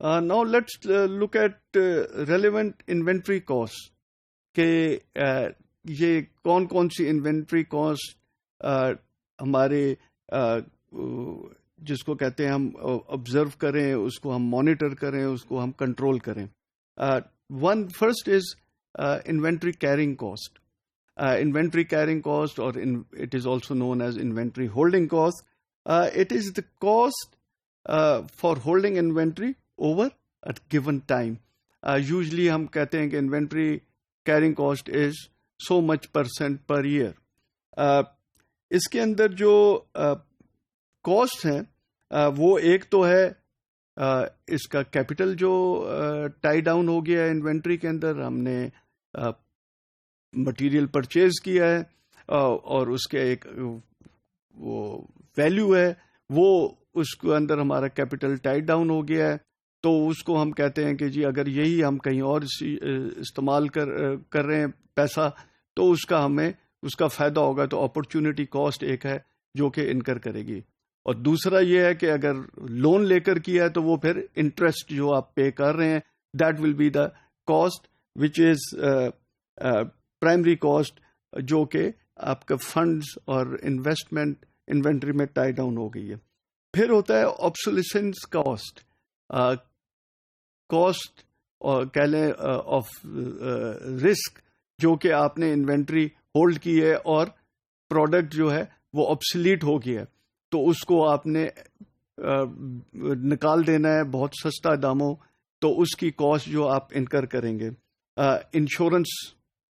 Now let's look at relevant inventory costs. کہ یہ کون کون سی انوینٹری کاسٹ ہمارے جس کو کہتے ہیں ہم آبزرو کریں، اس کو ہم مانیٹر کریں، اس کو ہم کنٹرول کریں. One first is inventory carrying cost. Inventory carrying cost اور it is also known as inventory holding cost. It is the cost for holding inventory over a given time. Usually ہم کہتے ہیں کہ inventory carrying cost is so much % per year. اس کے اندر جو cost ہیں وہ ایک تو ہے اس کا کیپٹل جو ٹائی ڈاؤن ہو گیا ہے انوینٹری کے اندر. ہم نے مٹیریل پرچیز کیا ہے اور اس کے ایک وہ ویلیو ہے، وہ اس کے اندر ہمارا کیپٹل ٹائی ڈاؤن ہو گیا ہے. تو اس کو ہم کہتے ہیں کہ جی اگر یہی ہم کہیں اور استعمال کر رہے ہیں پیسہ تو اس کا ہمیں اس کا فائدہ ہوگا. تو اپرچونٹی کاسٹ ایک ہے جو کہ انکر کرے گی. اور دوسرا یہ ہے کہ اگر لون لے کر کیا ہے تو وہ پھر انٹرسٹ جو آپ پے کر رہے ہیں that will be the cost which is primary cost, جو کہ آپ کا فنڈز اور انویسٹمنٹ انوینٹری میں ٹائی ڈاؤن ہو گئی ہے. پھر ہوتا ہے آبسولیسنس کاسٹ. کاسٹ اور کہہ لیں آف رسک، جو کہ آپ نے انوینٹری ہولڈ کی ہے اور پروڈکٹ جو ہے وہ آبسلیٹ ہو گیا ہے تو اس کو آپ نے نکال دینا ہے بہت سستا داموں، تو اس کی کاسٹ جو آپ انکر کریں گے. انشورنس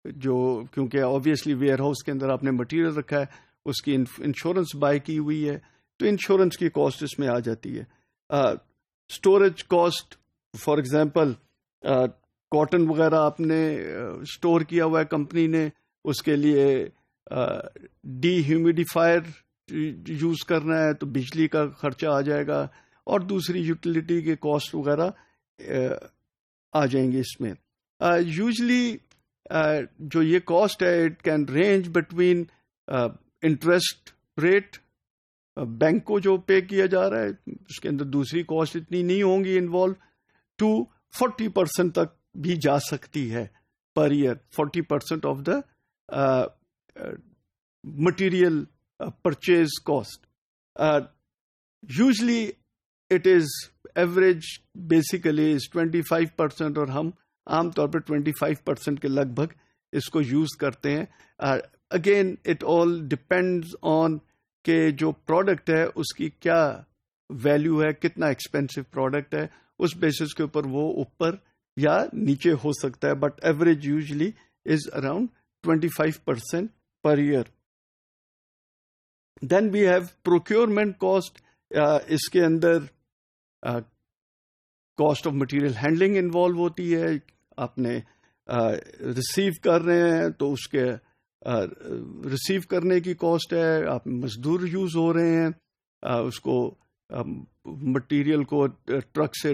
جو کیونکہ آبویسلی ویئر ہاؤس کے اندر آپ نے مٹیریل رکھا ہے، اس کی انشورنس بائی کی ہوئی ہے تو انشورنس کی کاسٹ اس میں آ جاتی ہے. Storage cost, for example cotton وغیرہ آپ نے اسٹور کیا ہوا ہے کمپنی نے، اس کے لیے ڈی ہیومیڈیفائر یوز کرنا ہے تو بجلی کا خرچہ آ جائے گا اور دوسری یوٹیلیٹی کے کاسٹ وغیرہ آ جائیں گے اس میں. یوزلی جو یہ کاسٹ ہے it can range between interest rate, bank کو جو پے کیا جا رہا ہے اس کے اندر دوسری کاسٹ اتنی نہیں ہوں گی انوالو، ٹو 40% تک بھی جا سکتی ہے per year. 40% of the material purchase cost. Usually it is average basically is 25%، اور ہم عام طور پہ 25% کے لگ بھگ اس کو یوز کرتے ہیں. Again it all depends on کہ جو پروڈکٹ ہے اس کی کیا ویلیو ہے، کتنا ایکسپینسو پروڈکٹ ہے، اس بیسس کے اوپر وہ اوپر یا نیچے ہو سکتا ہے، but average usually is around 25% per year. Then we have procurement cost. اس کے اندر cost of material handling involve ہوتی ہے. آپ نے ریسیو کر رہے ہیں تو اس کے ریسیو کرنے کی کاسٹ ہے. آپ مزدور یوز ہو رہے ہیں اس کو مٹیریل کو ٹرک سے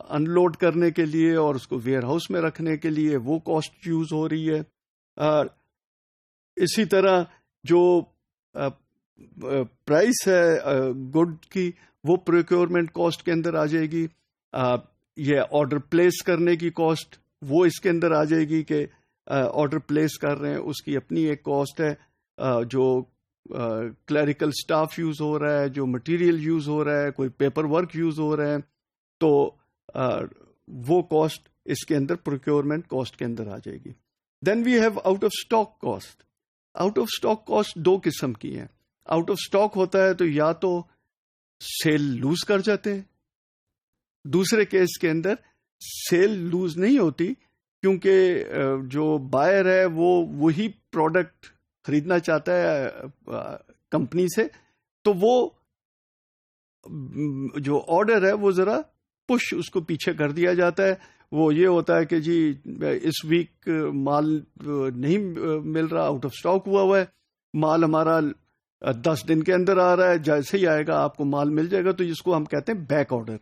ان لوڈ کرنے کے لیے اور اس کو ویئر ہاؤس میں رکھنے کے لیے، وہ کاسٹ یوز ہو رہی ہے. اسی طرح جو پرائس ہے گڈ کی وہ پروکیورمنٹ کاسٹ کے اندر آ جائے گی. یہ آرڈر پلیس کرنے کی کاسٹ وہ اس کے اندر آ جائے گی کہ آرڈر پلیس کر رہے ہیں، اس کی اپنی ایک کاسٹ ہے. جو کلیریکل سٹاف یوز ہو رہا ہے، جو مٹیریل یوز ہو رہا ہے، کوئی پیپر ورک یوز ہو رہا ہے، تو وہ کاسٹ اس کے اندر پروکیورمنٹ کاسٹ کے اندر آ جائے گی. Then we have out of stock cost. Out of stock cost دو قسم کی ہیں. آؤٹ آف اسٹاک ہوتا ہے تو یا تو سیل لوز کر جاتے ہیں، دوسرے کیس کے اندر سیل لوز نہیں ہوتی کیونکہ جو بائر ہے وہ وہی پروڈکٹ خریدنا چاہتا ہے کمپنی سے، تو وہ جو آرڈر ہے وہ ذرا پش اس کو پیچھے کر دیا جاتا ہے. وہ یہ ہوتا ہے کہ جی اس ویک مال نہیں مل رہا، آؤٹ آف اسٹاک ہوا ہے، مال ہمارا 10 دن کے اندر آ رہا ہے، جیسے ہی آئے گا آپ کو مال مل جائے گا. تو جس کو ہم کہتے ہیں بیک آرڈر،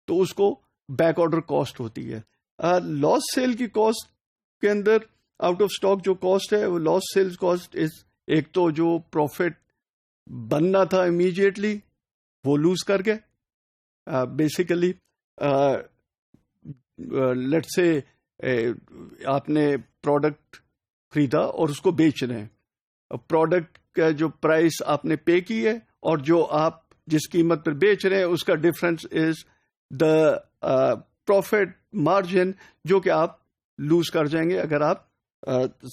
تو اس کو بیک آرڈر کاسٹ ہوتی ہے. لاس سیل کی کاسٹ کے اندر آؤٹ آف اسٹاک جو کاسٹ ہے وہ لاس سیلز کاسٹ از ایک تو جو پروفٹ بننا تھا امیجیٹلی وہ لوز کر گئے بیسیکلی. لیٹ سے آپ نے پروڈکٹ خریدا اور اس کو بیچ رہے ہیں، پروڈکٹ کا جو پرائس آپ نے پے کی ہے اور جو آپ جس قیمت پر بیچ رہے ہیں اس کا difference is the profit margin, جو کہ آپ لوز کر جائیں گے اگر آپ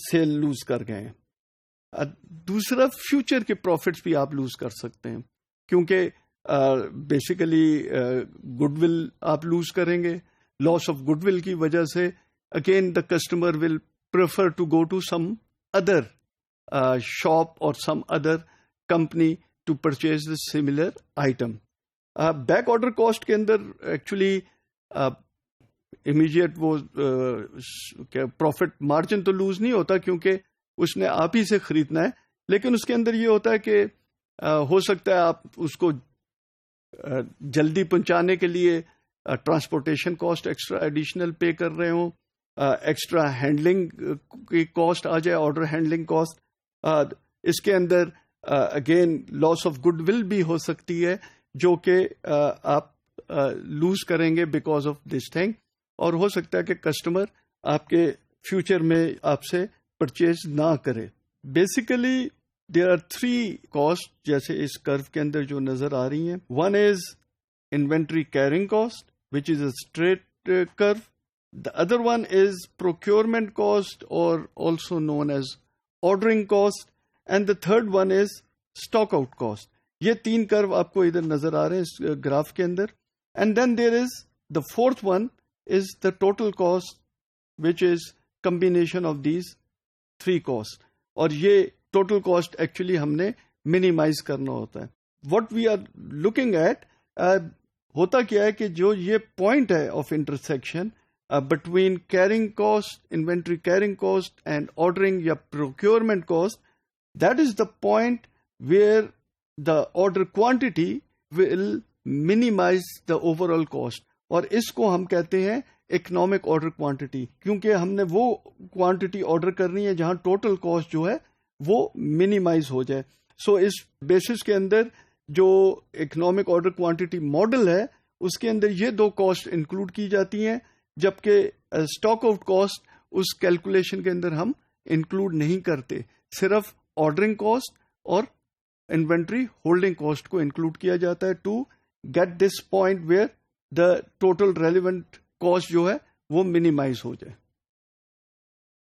سیل لوز کر گئے ہیں۔ دوسرا، فیوچر کے پروفٹس بھی آپ لوز کر سکتے ہیں، کیونکہ بیسیکلی گڈ ول آپ لوز کریں گے۔ لاس آف گڈ ول کی وجہ سے again the customer will prefer to go to some other shop اور some other company to purchase the similar item. Back order cost کے اندر ایکچولی امیجیٹ وہ پروفٹ مارجن تو لوز نہیں ہوتا، کیونکہ اس نے آپ ہی سے خریدنا ہے، لیکن اس کے اندر یہ ہوتا ہے کہ ہو سکتا ہے آپ اس کو جلدی پہنچانے کے لیے transportation cost extra additional pay کر رہے ہوں، ایکسٹرا ہینڈلنگ کی کاسٹ آ جائے، آرڈر ہینڈلنگ کاسٹ۔ اس کے اندر again loss of goodwill بھی ہو سکتی ہے، جو کہ آپ لوز کریں گے بیکاز آف دس تھنگ، اور ہو سکتا ہے کہ کسٹمر آپ کے فیوچر میں آپ سے پرچیز نہ کرے۔ بیسیکلی دیر آر 3 کاسٹ جیسے اس کرو کے اندر جو نظر آ رہی ہیں۔ One is inventory carrying cost which is a straight curve. The other one is procurement cost, or also known as ordering cost, and the third one is stock out cost. یہ 3 curve آپ کو ادھر نظر آ رہے ہیں اس graph کے اندر. And then there is the fourth one is the total cost, which is combination of these 3 costs. اور یہ total cost actually ہم نے minimize کرنا ہوتا ہے. What we are looking at ہوتا کیا ہے کہ جو یہ پوائنٹ ہے of intersection between carrying cost, inventory carrying cost and ordering یا procurement cost, that is the point where the order quantity will minimise the overall cost, اور اس کو ہم کہتے ہیں اکنامک آرڈر کوانٹٹی، کیونکہ ہم نے وہ کوانٹٹی آرڈر کرنی ہے جہاں ٹوٹل کاسٹ جو ہے وہ منیمائز ہو جائے۔ سو اس بیسس کے اندر جو اکنامک آرڈر کوانٹٹی ماڈل ہے اس کے اندر یہ 2 کاسٹ انکلوڈ کی جاتی ہیں، جبکہ اسٹاک آؤٹ کاسٹ اس کیلکولیشن کے اندر ہم انکلوڈ نہیں کرتے، صرف آرڈرنگ کاسٹ اور انوینٹری ہولڈنگ کاسٹ کو انکلوڈ کیا جاتا ہے to get this point where the total relevant cost جو ہے وہ منیمائز ہو جائے۔